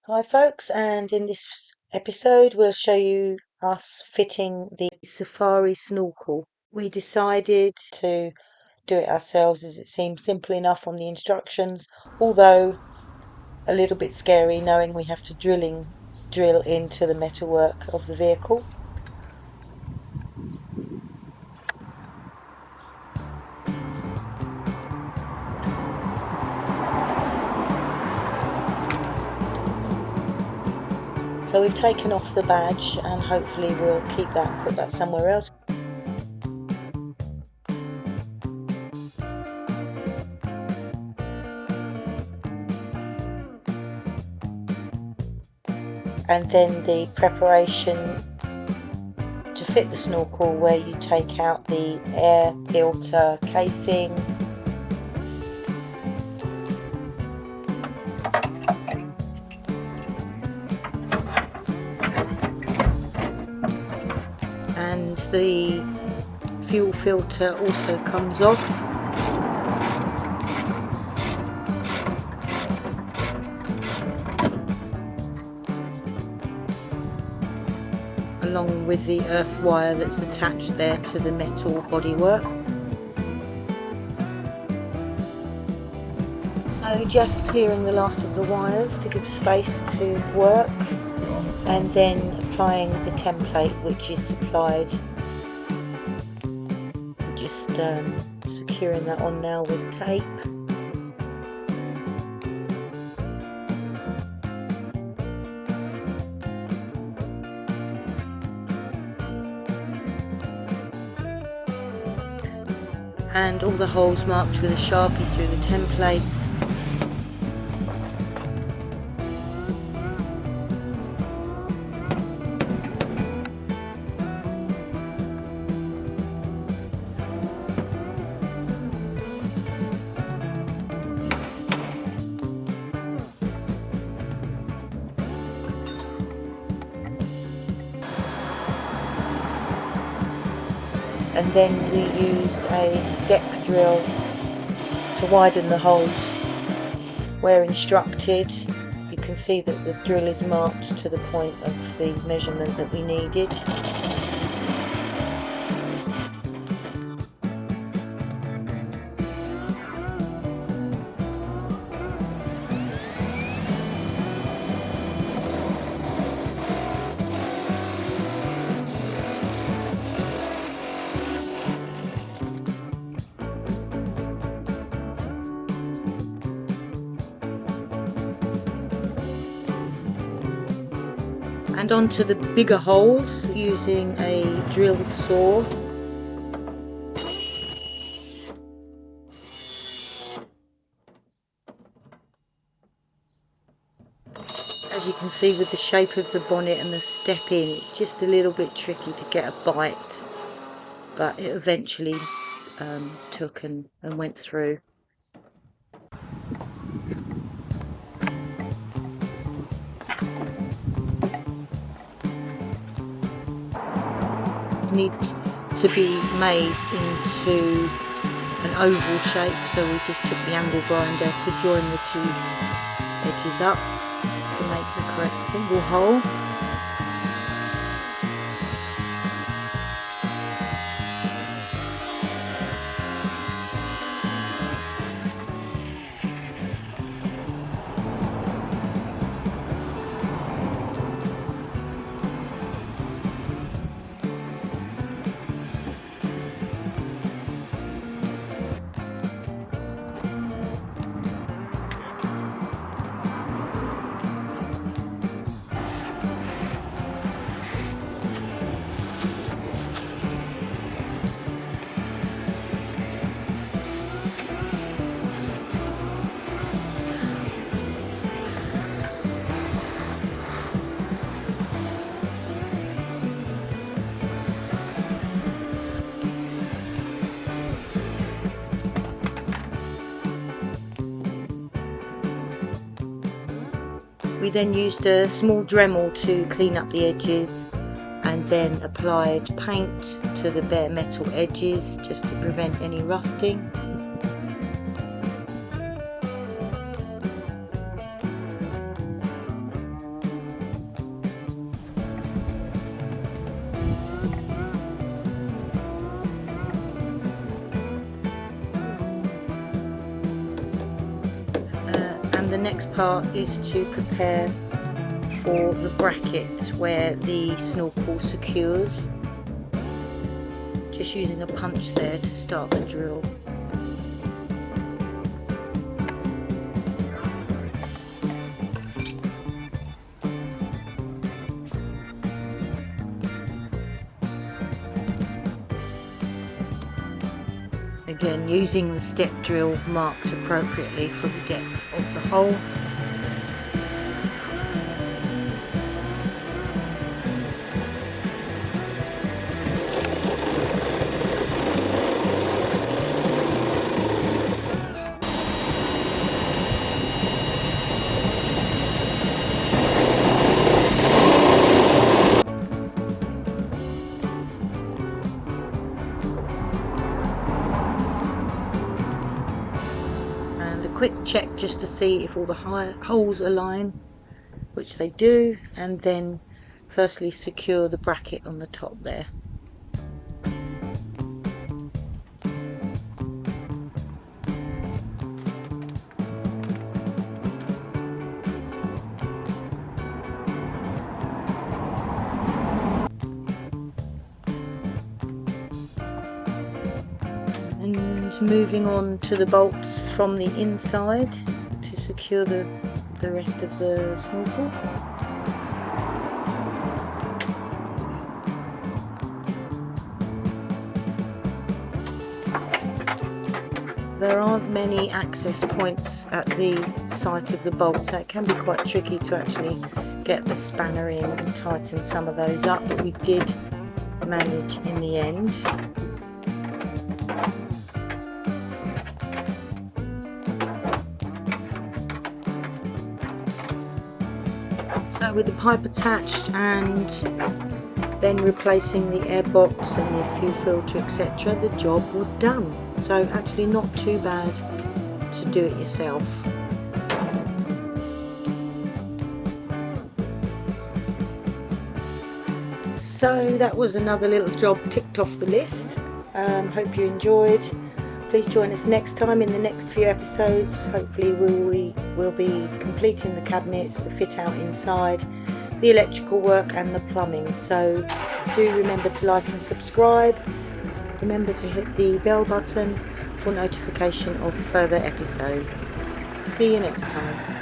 Hi folks, and in this episode we'll show you us fitting the Safari Snorkel. We decided to do it ourselves as it seemed simple enough on the instructions, although a little bit scary knowing we have to drill into the metalwork of the vehicle. So we've taken off the badge and hopefully we'll keep that and put that somewhere else. And then the preparation to fit the snorkel, where you take out the air filter casing, and the fuel filter also comes off. Along with the earth wire that's attached there to the metal bodywork. So just clearing the last of the wires to give space to work, and then applying the template which is supplied. Just securing that on now with tape. And all the holes marked with a Sharpie through the template. And then we used a step drill to widen the holes. Where instructed, you can see that the drill is marked to the point of the measurement that we needed. And onto the bigger holes using a drill saw. As you can see with the shape of the bonnet and the step in, it's just a little bit tricky to get a bite, but it eventually took and went through. Need to be made into an oval shape, so we just took the angle grinder to join the two edges up to make the correct single hole. We then used a small Dremel to clean up the edges, and then applied paint to the bare metal edges just to prevent any rusting. the next part is to prepare for the bracket where the snorkel secures. Just using a punch there to start the drill. Again, using the step drill marked appropriately for the depth of the hole. Quick check just to see if all the holes align, which they do, and then firstly secure the bracket on the top there. And moving on to the bolts from the inside to secure the rest of the snorkel. There aren't many access points at the site of the bolt, so it can be quite tricky to actually get the spanner in and tighten some of those up, but we did manage in the end. So with the pipe attached and then replacing the air box and the fuel filter, etc., the job was done. So actually not too bad to do it yourself. So that was another little job ticked off the list. Hope you enjoyed. Please join us next time in the next few episodes. Hopefully we'll be completing the cabinets, the fit out inside, the electrical work and the plumbing. So do remember to like and subscribe. Remember to hit the bell button for notification of further episodes. See you next time.